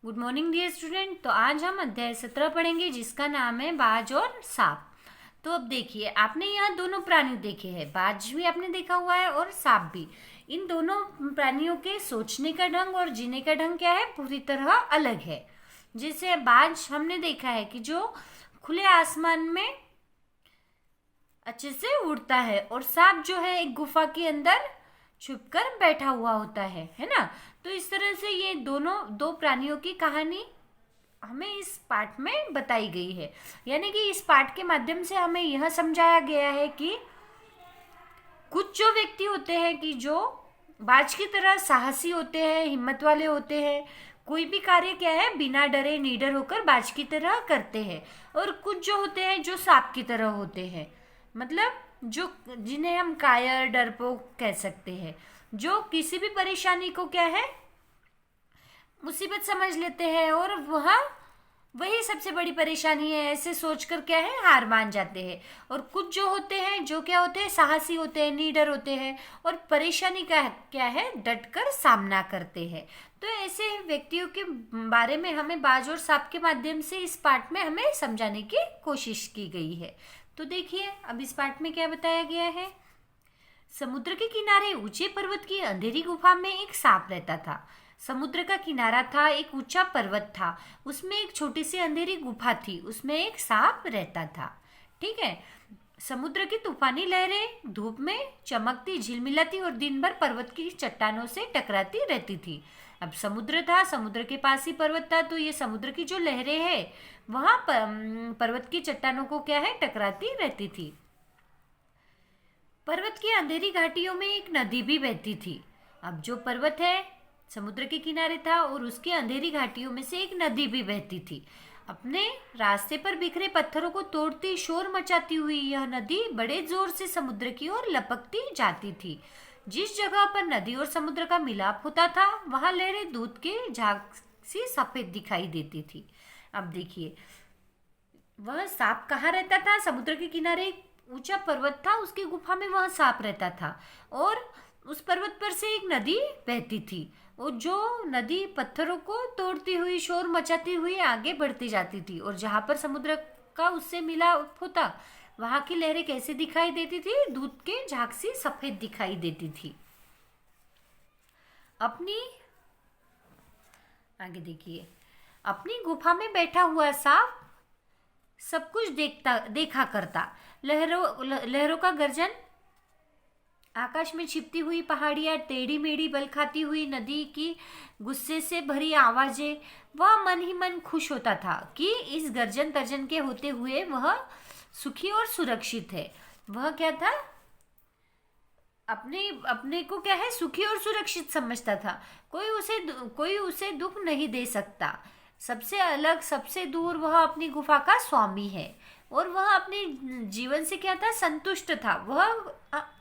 Good morning dear student. तो आज हम अध्याय 17 पढ़ेंगे जिसका नाम है बाज और सांप। तो अब देखिए, आपने यहाँ दोनों प्राणी देखे हैं, बाज भी आपने देखा हुआ है और सांप भी। इन दोनों प्राणियों के सोचने का ढंग और जीने का ढंग क्या है, पूरी तरह अलग है। जैसे बाज हमने देखा है कि जो खुले आसमान में अच्छे से उड़ता है और सांप जो है एक गुफा के अंदर छुपकर बैठा हुआ होता है ना। तो इस तरह से ये दोनों दो प्राणियों की कहानी हमें इस पाठ में बताई गई है। यानी कि इस पाठ के माध्यम से हमें यह समझाया गया है कि कुछ जो व्यक्ति होते हैं कि जो बाज की तरह साहसी होते हैं, हिम्मत वाले होते हैं, कोई भी कार्य क्या है बिना डरे निडर होकर बाज की तरह करते हैं। और कुछ जो होते हैं जो सांप की तरह होते हैं, मतलब जो जिन्हें हम कायर डरपोक कह सकते हैं, जो किसी भी परेशानी को क्या है मुसीबत समझ लेते हैं और वही सबसे बड़ी परेशानी है ऐसे सोचकर क्या है हार मान जाते हैं। और कुछ जो होते हैं जो क्या होते हैं साहसी होते हैं, निडर होते हैं और परेशानी का क्या है डटकर सामना करते हैं। तो ऐसे व्यक्तियों के बारे में हमें बाज और सांप के माध्यम से इस पाठ में हमें समझाने की कोशिश की गई है। तो देखिए अब इस पाठ में क्या बताया गया है। समुद्र के किनारे ऊंचे पर्वत की अंधेरी गुफा में एक सांप रहता था। समुद्र का किनारा था, एक ऊंचा पर्वत था, उसमें एक छोटी सी अंधेरी गुफा थी, उसमें एक सांप रहता था। ठीक है। समुद्र की तूफानी लहरें धूप में चमकती झिलमिलाती और दिन भर पर्वत की चट्टानों से टकराती रहती थी। अब समुद्र था, समुद्र के पास ही पर्वत था, तो ये समुद्र की जो लहरें हैं वहां पर्वत की चट्टानों को क्या है टकराती रहती थी। पर्वत की अंधेरी घाटियों में एक नदी भी बहती थी। अब जो पर्वत है समुद्र के किनारे था और उसकी अंधेरी घाटियों में से एक नदी भी बहती थी। अपने रास्ते पर बिखरे पत्थरों को तोड़ती शोर मचाती हुई यह नदी बड़े जोर से समुद्र की ओर लपकती जाती थी। जिस जगह पर नदी और समुद्र का मिलाप होता था वहां लहरें दूध के झाग सी सफेद दिखाई देती थी। अब देखिए, वह सांप कहाँ रहता था। समुद्र के किनारे एक ऊंचा पर्वत था, उसकी गुफा में वह सांप रहता था और उस पर्वत पर से एक नदी बहती थी और जो नदी पत्थरों को तोड़ती हुई शोर मचाती हुई आगे बढ़ती जाती थी। और जहां पर समुद्र का उससे मिलाप होता वहां की लहरें कैसे दिखाई देती थी, दूध के झाग सी सफेद दिखाई देती थी। अपनी आगे देखिए, अपनी गुफा में बैठा हुआ सांप सब कुछ देखा करता। लहरों का गर्जन, आकाश में छिपती हुई पहाड़ियां, टेढ़ी मेढ़ी बल खाती हुई नदी की गुस्से से भरी आवाजें, वह मन ही मन खुश होता था कि इस गर्जन तर्जन के होते हुए वह सुखी और सुरक्षित है। वह क्या था, अपने अपने को क्या है सुखी और सुरक्षित समझता था। कोई उसे दुख नहीं दे सकता। सबसे अलग सबसे दूर वह अपनी गुफा का स्वामी है और वह अपने जीवन से क्या था संतुष्ट था। वह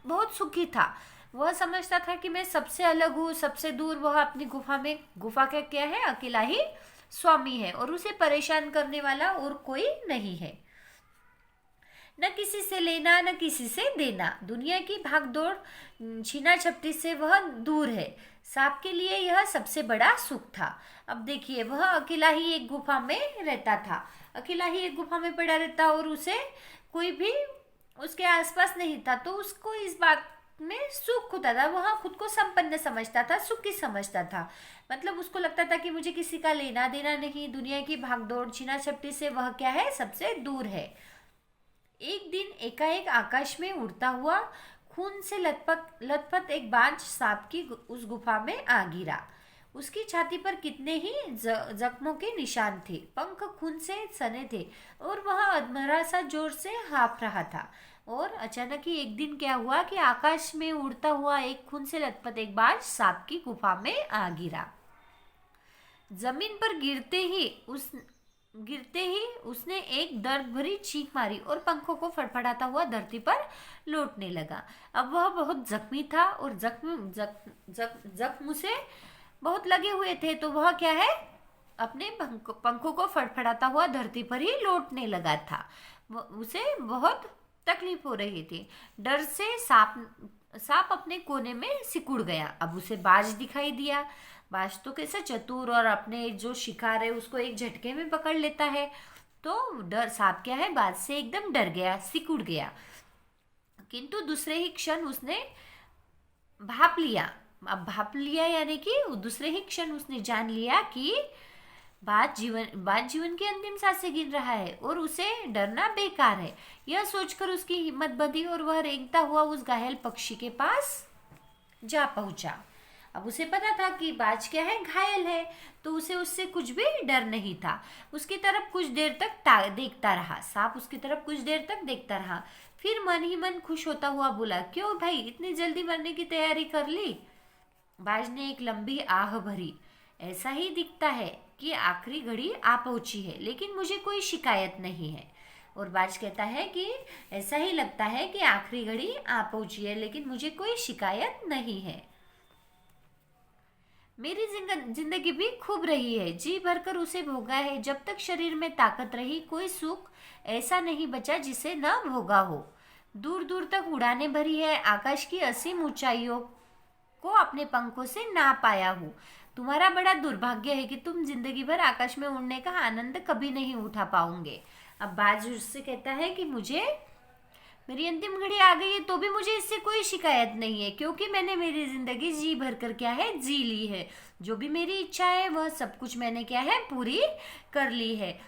बहुत सुखी था। वह समझता था कि मैं सबसे अलग हूँ, सबसे दूर। वह अपनी गुफा का क्या है अकेला ही स्वामी है और उसे परेशान करने वाला और कोई नहीं है। न किसी से लेना न किसी से देना, दुनिया की भागदौड़ छीना झपटी से वह दूर है। सांप के लिए यह सबसे बड़ा सुख था। अब देखिए, वह अकेला ही एक गुफा में रहता था, अकेला ही एक गुफा में पड़ा रहता और उसे कोई भी उसके आसपास नहीं था, तो उसको इस बात में सुख होता था। वह खुद को संपन्न समझता था, सुखी समझता था। मतलब उसको लगता था कि मुझे किसी का लेना देना नहीं, दुनिया की भागदौड़ छीना झपटी से वह क्या है सबसे दूर है। एक दिन एकाएक आकाश में उड़ता हुआ खून से लथपथ एक बाज सांप की उस गुफा में आ गिरा। उसकी छाती पर कितने ही जख्मों के निशान थे, पंख खून से सने थे और वह अधमरा सा जोर से हाँफ रहा था। और अचानक ही एक दिन क्या हुआ कि आकाश में उड़ता हुआ एक खून से लथपथ एक बाज सांप की गुफा में आ गिरा। जमीन पर गिरते ही उसने एक दर्द भरी चीख मारी और पंखों को फड़फड़ाता हुआ धरती पर लौटने लगा। अब वह बहुत जख्मी था और जख्म से बहुत लगे हुए थे, तो वह क्या है अपने पंखों को फड़फड़ाता हुआ धरती पर ही लौटने लगा था। उसे बहुत तकलीफ हो रही थी। डर से सांप सांप अपने कोने में सिकुड़ गया। अब उसे बाज दिखाई दिया। बाज तो कैसा चतुर और अपने जो शिकार है उसको एक झटके में पकड़ लेता है। तो डर सांप क्या है, बाज से एकदम डर गया, सिकुड़ गया। किंतु दूसरे ही क्षण उसने भाप लिया। अब भाप लिया यानी कि दूसरे ही क्षण उसने जान लिया कि बाज जीवन की अंतिम सांसें गिन रहा है और उसे डरना बेकार है। यह सोचकर उसकी हिम्मत बंधी और वह रेंगता हुआ उस घायल पक्षी के पास जा पहुंचा। अब उसे पता था कि बाज क्या है, घायल है, तो उसे उससे कुछ भी डर नहीं था। उसकी तरफ कुछ देर तक देखता रहा। सांप उसकी तरफ कुछ देर तक देखता रहा। फिर मन ही मन खुश होता हुआ बोला, क्यों भाई, इतनी जल्दी मरने की तैयारी कर ली? बाज ने एक लंबी आह भरी। ऐसा ही दिखता है कि आखिरी घड़ी आ पहुंची है, लेकिन मुझे कोई शिकायत नहीं है। और बाज कहता है कि ऐसा ही लगता है कि आखिरी घड़ी आ पहुंची है, लेकिन मुझे कोई शिकायत नहीं है। मेरी जिंदगी भी खूब रही है, जी भरकर उसे भोगा है। जब तक शरीर में ताकत रही, कोई सुख ऐसा नहीं बचा जिसे न भोगा हो। दूर दूर तक उड़ाने भरी है, आकाश की असीम ऊंचाइयों को अपने पंखों से ना पाया हूँ। तुम्हारा बड़ा दुर्भाग्य है कि तुम जिंदगी भर आकाश में उड़ने का आनंद कभी नहीं उठा पाओगे। अब बाज उससे कहता है कि मेरी अंतिम घड़ी आ गई है, तो भी मुझे इससे कोई शिकायत नहीं है, क्योंकि मैंने मेरी जिंदगी जी भर कर क्या है, जी ली है। जो भी मेरी इच्छा है वह सब कुछ मैंने क्या है, पूरी कर ली है।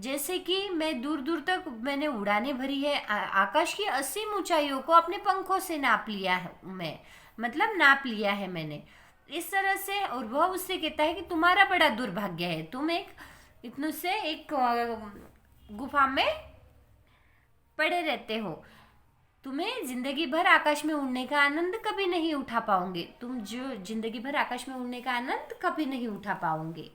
जैसे कि मैं दूर दूर तक मैंने उड़ाने भरी है, आकाश की असीम ऊंचाइयों को अपने पंखों से नाप लिया है, मतलब नाप लिया है मैंने, इस तरह से। और वह उससे कहता है कि तुम्हारा बड़ा दुर्भाग्य है, तुम एक गुफा में पड़े रहते हो, तुम्हें जिंदगी भर आकाश में उड़ने का आनंद कभी नहीं उठा पाओगे। तुम जो जिंदगी भर आकाश में उड़ने का आनंद कभी नहीं उठा पाओगे।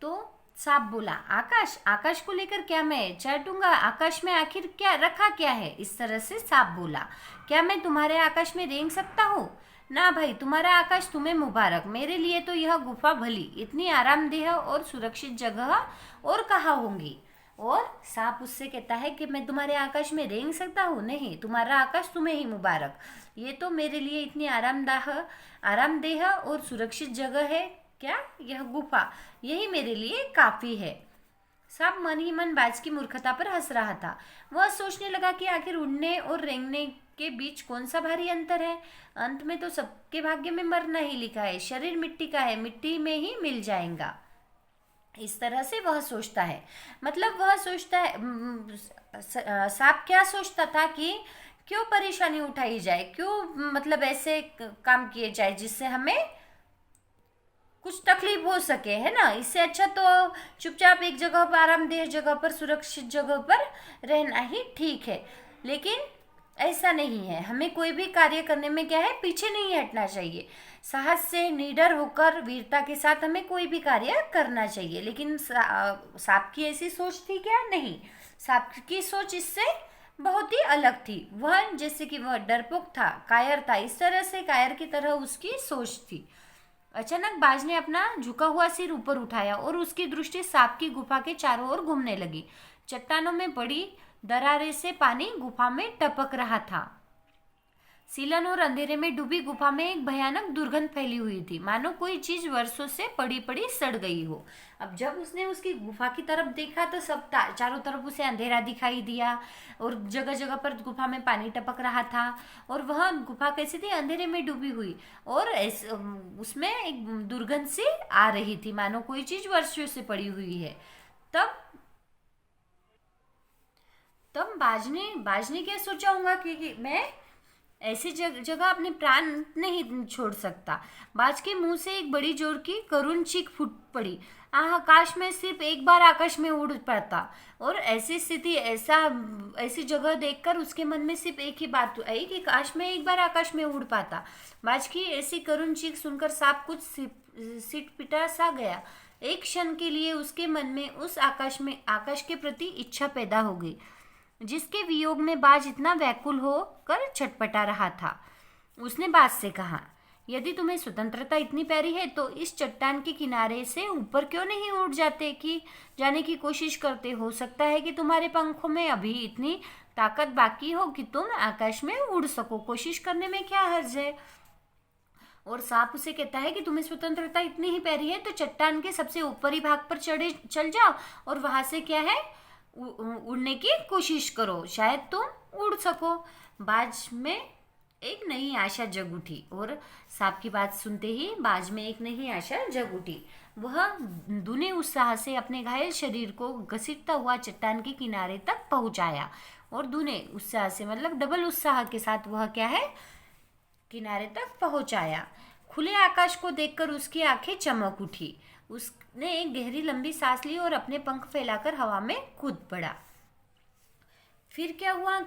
तो सांप बोला, आकाश को लेकर क्या मैं चाटूंगा? आकाश में आखिर क्या रखा क्या है? इस तरह से सांप बोला, क्या मैं तुम्हारे आकाश में रेंग सकता हूँ? ना भाई, तुम्हारा आकाश तुम्हें मुबारक। मेरे लिए तो यह गुफा भली, इतनी आरामदेह और सुरक्षित जगह और कहाँ होंगी। और सांप उससे कहता है कि मैं तुम्हारे आकाश में रेंग सकता हूँ? नहीं, तुम्हारा आकाश तुम्हें ही मुबारक। ये तो मेरे लिए इतनी आरामदेह और सुरक्षित जगह है, क्या यह गुफा, यही मेरे लिए काफी है। सांप मन ही मन बाज की मूर्खता पर हंस रहा था। वह सोचने लगा कि आखिर उड़ने और रेंगने के बीच कौन सा भारी अंतर है। अंत में तो सबके भाग्य में मरना ही लिखा है। शरीर मिट्टी का है, मिट्टी में ही मिल जाएगा। इस तरह से वह सोचता है। मतलब वह सोचता है, सांप क्या सोचता था कि क्यों परेशानी उठाई जाए, क्यों मतलब ऐसे काम किए जाए जिससे हमें कुछ तकलीफ हो सके, है ना। इससे अच्छा तो चुपचाप एक जगह पर, आरामदेह जगह पर, सुरक्षित जगह पर रहना ही ठीक है। लेकिन ऐसा नहीं है, हमें कोई भी कार्य करने में क्या है, पीछे नहीं हटना चाहिए। साहस से, निडर होकर, वीरता के साथ हमें कोई भी कार्य करना चाहिए। लेकिन सांप की ऐसी सोच थी क्या? नहीं, सांप की सोच इससे बहुत ही अलग थी। वह जैसे कि वह डरपोक था, कायर था, इस तरह से कायर की तरह उसकी सोच थी। अचानक बाज ने अपना झुका हुआ सिर ऊपर उठाया और उसकी दृष्टि सांप की गुफा के चारों ओर घूमने लगी। चट्टानों में बड़ी दरारें से पानी गुफा में टपक रहा था। सीलन और अंधेरे में डूबी गुफा में एक भयानक दुर्गंध फैली हुई थी, मानो कोई चीज वर्षों से पड़ी पड़ी सड़ गई हो। अब जब उसने उसकी गुफा की तरफ देखा तो सब चारों तरफ उसे अंधेरा दिखाई दिया और जगह जगह पर गुफा में पानी टपक रहा था। और वह गुफा कैसी थी? अंधेरे में डूबी हुई, और उसमें एक दुर्गंध सी आ रही थी, मानो कोई चीज वर्षों से पड़ी हुई है। तब बाज ने क्या सोचा होगा कि मैं ऐसी जगह अपने प्राण नहीं छोड़ सकता। बाज के मुंह से एक बड़ी जोर की करुण चीख फूट पड़ी। आकाश में सिर्फ एक बार आकाश में उड़ पाता। और ऐसी स्थिति, ऐसी जगह देखकर उसके मन में सिर्फ एक ही बात आई कि काश में एक बार आकाश में उड़ पाता। बाज की ऐसी करुण चीख सुनकर सांप कुछ सिटपिटा सा गया। एक क्षण के लिए उसके मन में उस आकाश के प्रति इच्छा पैदा हो गई, जिसके वियोग में बाज इतना व्याकुल होकर छटपटा रहा था। उसने बाज से कहा, यदि तुम्हें स्वतंत्रता इतनी प्यारी है तो इस चट्टान के किनारे से ऊपर क्यों नहीं उड़ जाने की कोशिश करते? हो सकता है कि तुम्हारे पंखों में अभी इतनी ताकत बाकी हो कि तुम आकाश में उड़ सको, कोशिश करने में क्या हर्ज है। और सांप उसे कहता है कि तुम्हें स्वतंत्रता इतनी ही प्यारी है तो चट्टान के सबसे ऊपरी भाग पर चल जाओ और वहां से क्या है उड़ने की कोशिश करो, शायद तुम उड़ सको। बाज में एक नई आशा जग उठी, और सांप की बात सुनते ही बाज में एक नई आशा जग उठी। वह दूने उत्साह से अपने घायल शरीर को घसीटता हुआ चट्टान के किनारे तक पहुंचाया, और दूने उत्साह से मतलब डबल उत्साह के साथ वह क्या है किनारे तक पहुंचाया। खुले आकाश को देखकर उसकी आंखें चमक उठी। उसने एक गहरी लंबी सांस ली और अपने पंख फैलाकर हवा में कूद पड़ा। फिर क्या हुआ,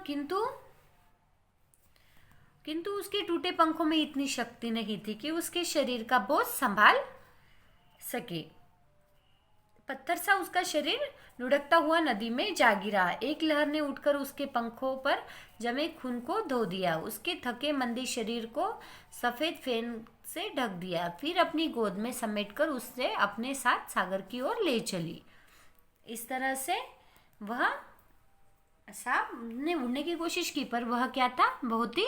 किंतु उसके टूटे पंखों में इतनी शक्ति नहीं थी कि उसके शरीर का बोझ संभाल सके। पत्थर सा उसका शरीर लुढ़कता हुआ नदी में जा गिरा। एक लहर ने उठकर उसके पंखों पर जमे खून को धो दिया, उसके थके मंदे शरीर को सफेद फेन से ढक दिया, फिर अपनी गोद में समेटकर उससे अपने साथ सागर की ओर ले चली। इस तरह से वह सांप ने उड़ने की कोशिश की, पर वह क्या था, बहुत ही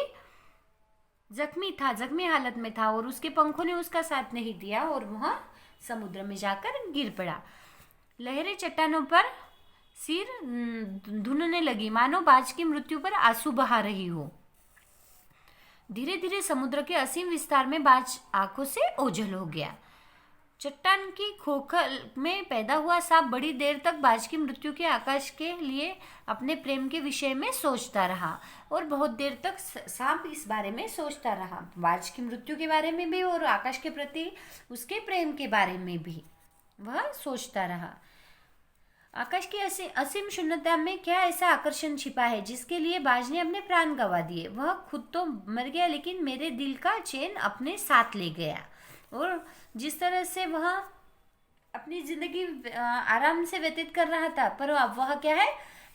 जख्मी हालत में था, और उसके पंखों ने उसका साथ नहीं दिया और वह समुद्र में जाकर गिर पड़ा। लहरें चट्टानों पर सिर धुनने लगी, मानो बाज की मृत्यु पर आंसू बहा रही हो। धीरे धीरे समुद्र के असीम विस्तार में बाज आंखों से ओझल हो गया। चट्टान की खोखल में पैदा हुआ सांप बड़ी देर तक बाज की मृत्यु के आकाश के लिए अपने प्रेम के विषय में सोचता रहा, और बहुत देर तक सांप इस बारे में सोचता रहा, बाज की मृत्यु के बारे में भी और आकाश के प्रति उसके प्रेम के बारे में भी वह सोचता रहा। आकाश की असीम शून्यता में क्या ऐसा आकर्षण छिपा है जिसके लिए बाज ने अपने प्राण गंवा दिए। वह खुद तो मर गया, लेकिन मेरे दिल का चैन अपने साथ ले गया। और जिस तरह से वह अपनी जिंदगी आराम से व्यतीत कर रहा था, पर अब वह क्या है,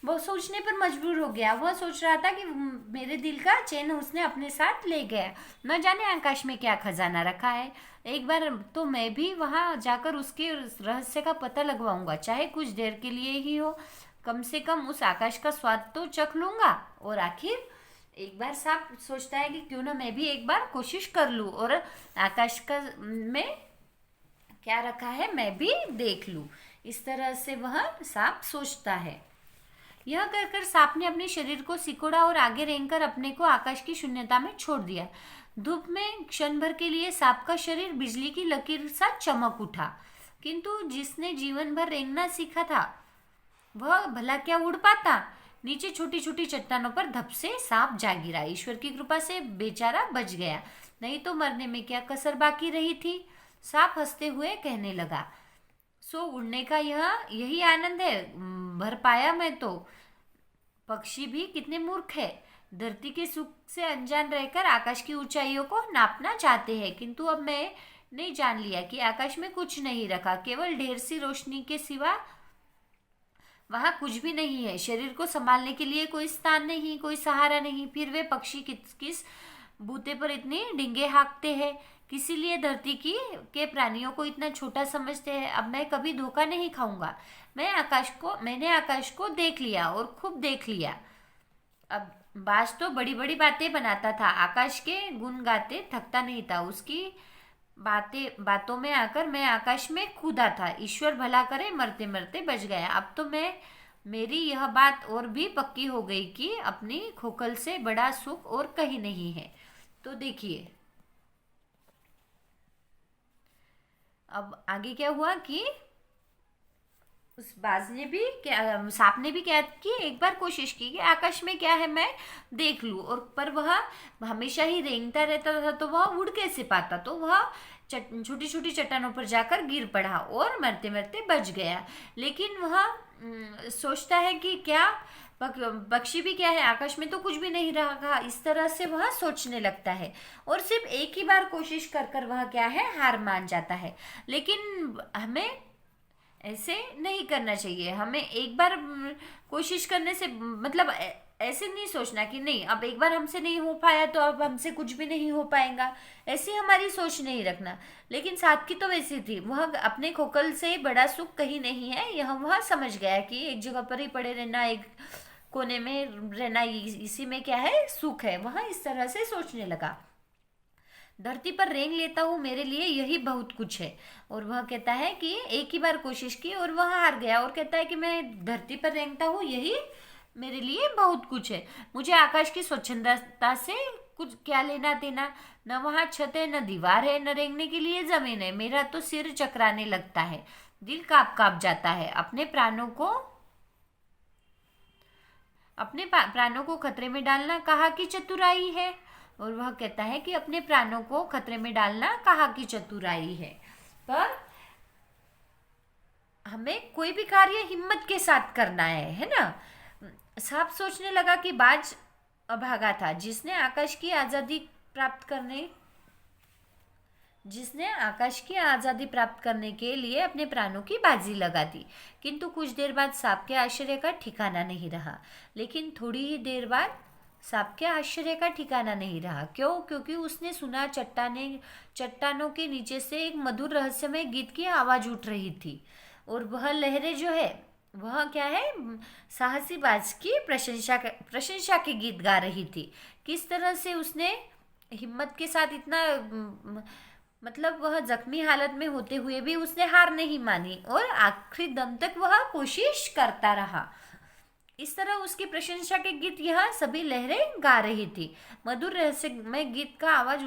वह सोचने पर मजबूर हो गया। वह सोच रहा था कि मेरे दिल का चैन उसने अपने साथ ले गया, न जाने आकाश में क्या खजाना रखा है। एक बार तो मैं भी वहां जाकर उसके रहस्य का पता लगवाऊंगा, चाहे कुछ देर के लिए ही हो, कम से कम उस आकाश का स्वाद तो चख लूंगा। और आखिर एक बार सांप सोचता है कि क्यों ना मैं भी एक बार कोशिश कर लूं और आकाश का में क्या रखा है मैं भी देख लूं। इस तरह से वह सांप सोचता है। यह कहकर सांप ने अपने शरीर को सिकोड़ा और आगे रेंगकर अपने को आकाश की शून्यता में छोड़ दिया। धूप में क्षण भर के लिए सांप का शरीर बिजली की लकीर सा चमक उठा, किंतु जिसने जीवन भर रेंगना सीखा था वह भला क्या उड़ पाता। नीचे छोटी छोटी चट्टानों पर धप से सांप जा गिरा। ईश्वर की कृपा से बेचारा बच गया, नहीं तो मरने में क्या कसर बाकी रही थी। सांप हंसते हुए कहने लगा, सो उड़ने का यही आनंद है, भर पाया मैं तो। पक्षी भी कितने मूर्ख है, धरती के सुख से अनजान रहकर आकाश की ऊंचाइयों को नापना चाहते हैं, किंतु अब मैंने जान लिया कि आकाश में कुछ नहीं रखा, केवल ढेर सी रोशनी के सिवा वहां कुछ भी नहीं है। शरीर को संभालने के लिए कोई स्थान नहीं, कोई सहारा नहीं, फिर वे पक्षी किस बूते पर इतने डिंगे हाँकते हैं, किसी लिए धरती के प्राणियों को इतना छोटा समझते हैं। अब मैं कभी धोखा नहीं खाऊंगा। मैंने आकाश को देख लिया और खूब देख लिया। अब बाज तो बड़ी बड़ी बातें बनाता था, आकाश के गुण गाते थकता नहीं था। उसकी बातों में आकर मैं आकाश में कूदा था। ईश्वर भला करे, मरते मरते बच गया। अब तो मेरी यह बात और भी पक्की हो गई कि अपनी खोखल से बड़ा सुख और कहीं नहीं है। तो देखिए अब आगे क्या हुआ कि उस बाज ने भी क्या, सांप ने भी क्या की, एक बार कोशिश की कि आकाश में क्या है मैं देख लूं, और पर वह हमेशा ही रेंगता रहता था, तो वह उड़ कैसे पाता। तो वह छोटी छोटी चट्टानों पर जाकर गिर पड़ा और मरते मरते बच गया। लेकिन वह सोचता है कि क्या पक्षी भी क्या है, आकाश में तो कुछ भी नहीं रहा। इस तरह से वह सोचने लगता है और सिर्फ एक ही बार कोशिश कर कर वह क्या है हार मान जाता है। लेकिन हमें ऐसे नहीं करना चाहिए। हमें एक बार कोशिश करने से मतलब ऐसे नहीं सोचना कि नहीं अब एक बार हमसे नहीं हो पाया तो अब हमसे कुछ भी नहीं हो पाएगा, ऐसी हमारी सोच नहीं रखना। लेकिन सांप की तो वैसी थी, वह अपने खोखल से बड़ा सुख कहीं नहीं है, यह वह समझ गया कि एक जगह पर ही पड़े रहना, एक कोने में रहना इसी में क्या है, सुख है। वह इस तरह से सोचने लगा। धरती पर रेंग लेता हूँ, मेरे लिए यही बहुत कुछ है। और वह कहता है कि एक ही बार कोशिश की और वह हार गया, और कहता है कि मैं धरती पर रेंगता हूँ, यही मेरे लिए बहुत कुछ है। मुझे आकाश की स्वच्छंदता से कुछ क्या लेना देना, न वहाँ छत है, न दीवार है, न रेंगने के लिए जमीन है। मेरा तो सिर चकराने लगता है, दिल कांप कांप जाता है। अपने प्राणों को खतरे में डालना कहाँ की चतुराई है। और वह कहता है कि अपने प्राणों को खतरे में डालना कहाँ की चतुराई है। पर हमें कोई भी कार्य हिम्मत के साथ करना है ना। सांप सोचने लगा कि बाज अभागा था, जिसने आकाश की आज़ादी प्राप्त करने के लिए अपने प्राणों की बाजी लगा दी। किंतु कुछ देर बाद सांप के आश्चर्य का ठिकाना नहीं रहा। लेकिन थोड़ी ही देर बाद सांप के आश्चर्य का ठिकाना नहीं रहा। क्यों? क्योंकि उसने सुना चट्टानों के नीचे से एक मधुर रहस्यमय गीत की आवाज उठ रही थी। और वह लहरें जो है, वह क्या है, साहसी बाज की प्रशंसा के गीत गा रही थी। किस तरह से उसने हिम्मत के साथ इतना मतलब वह जख्मी हालत में होते हुए भी उसने हार नहीं मानी और आखिरी दम तक वह कोशिश करता रहा। इस तरह उसकी प्रशंसा के गीत यह सभी लहरें गा रही थी। मधुर रहस्यमय गीत का आवाज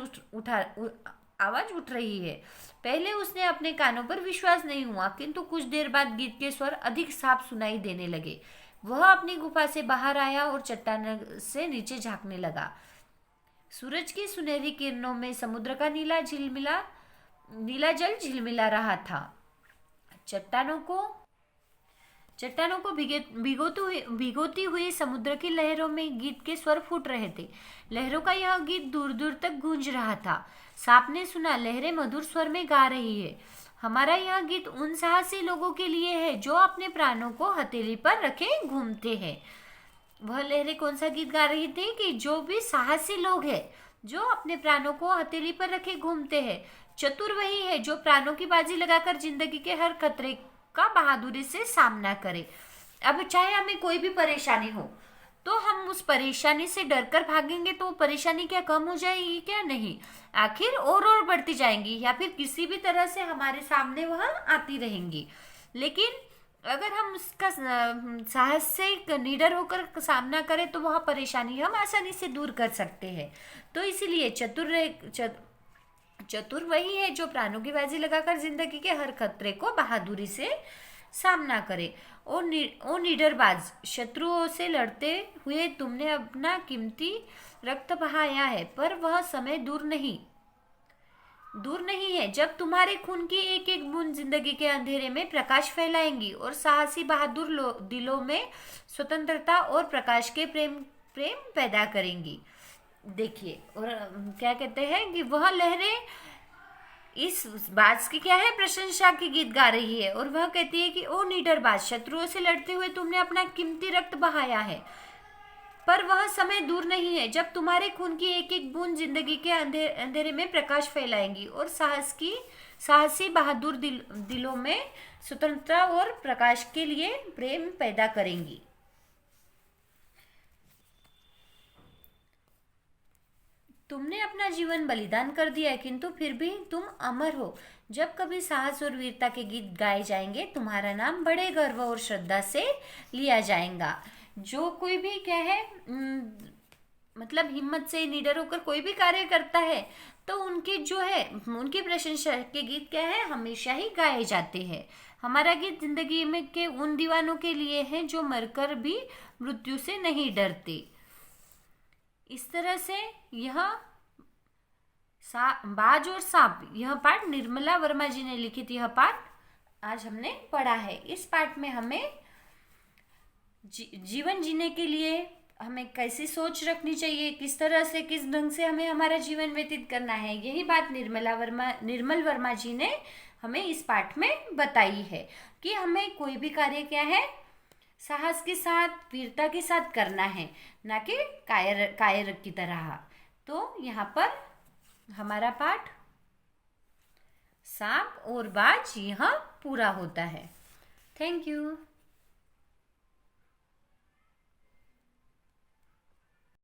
उठ रही है। पहले उसने अपने कानों पर विश्वास नहीं हुआ, किंतु कुछ देर बाद गीत के स्वर अधिक साफ सुनाई देने लगे। वह अपनी गुफा से बाहर आया और चट्टान से नीचे झांकने लगा। सूरज की सुनहरी किरणों में समुद्र का नीला जल झिलमिला रहा था। चट्टानों को भिगोती हुई समुद्र की लहरों में गीत के स्वर फूट रहे थे। लहरों का यह गीत दूर दूर तक गूंज रहा था। सांप ने सुना, लहरें मधुर स्वर में गा रही है। हमारा यह गीत उन साहसी लोगों के लिए है जो अपने प्राणों को हथेली पर रखे घूमते हैं। वह लहरें कौन सा गीत गा रही थी कि जो भी साहसी लोग हैं, जो अपने प्राणों को हथेली पर रखे घूमते हैं। चतुर वही है जो प्राणों की बाजी लगाकर जिंदगी के हर खतरे का बहादुरी से सामना करे। अब चाहे हमें कोई भी परेशानी हो, तो हम उस परेशानी से डरकर भागेंगे तो परेशानी क्या कम हो जाएगी? क्या नहीं, आखिर और बढ़ती जाएंगी, या फिर किसी भी तरह से हमारे सामने वह आती रहेंगी। लेकिन अगर हम उसका साहस से निडर होकर सामना करें तो वह परेशानी हम आसानी से दूर कर सकते हैं। तो इसीलिए चतुर वही है जो प्राणों की बाजी लगाकर जिंदगी के हर खतरे को बहादुरी से सामना करे। ओ निडरबाज, शत्रुओं से लड़ते हुए तुमने अपना कीमती रक्त बहाया है, पर वह समय दूर नहीं है जब तुम्हारे खून की एक एक बूंद जिंदगी के अंधेरे में प्रकाश फैलाएंगी और साहसी बहादुर दिलों में स्वतंत्रता और प्रकाश के प्रेम पैदा करेंगी। देखिए, और क्या कहते हैं कि वह लहरें इस बाज की क्या है, प्रशंसा की गीत गा रही है। और वह कहती है कि ओ निडर बाज, शत्रुओं से लड़ते हुए तुमने अपना कीमती रक्त बहाया है, पर वह समय दूर नहीं है जब तुम्हारे खून की एक एक बूंद जिंदगी के अंधेरे में प्रकाश फैलाएंगी और साहसी बहादुर दिलों में स्वतंत्रता और प्रकाश के लिए प्रेम पैदा करेंगी। तुमने अपना जीवन बलिदान कर दिया है, किंतु फिर भी तुम अमर हो। जब कभी साहस और वीरता के गीत गाए जाएंगे, तुम्हारा नाम बड़े गर्व और श्रद्धा से लिया जाएगा। जो कोई भी क्या है, मतलब हिम्मत से निडर होकर कोई भी कार्य करता है, तो उनकी जो है, उनकी प्रशंसा के गीत क्या है, हमेशा ही गाए जाते हैं। हमारा गीत जिंदगी में के उन दीवानों के लिए है जो मरकर भी मृत्यु से नहीं डरते। इस तरह से यह बाज और सांप, यह पाठ निर्मला वर्मा जी ने लिखित यह पाठ आज हमने पढ़ा है। इस पाठ में हमें जीवन जीने के लिए हमें कैसी सोच रखनी चाहिए, किस तरह से, किस ढंग से हमें हमारा जीवन व्यतीत करना है, यही बात निर्मल वर्मा जी ने हमें इस पाठ में बताई है कि हमें कोई भी कार्य क्या है, साहस के साथ, वीरता के साथ करना है, ना कि कायर की तरह। तो यहाँ पर हमारा पाठ सांप और बाज यहाँ पूरा होता है। Thank you.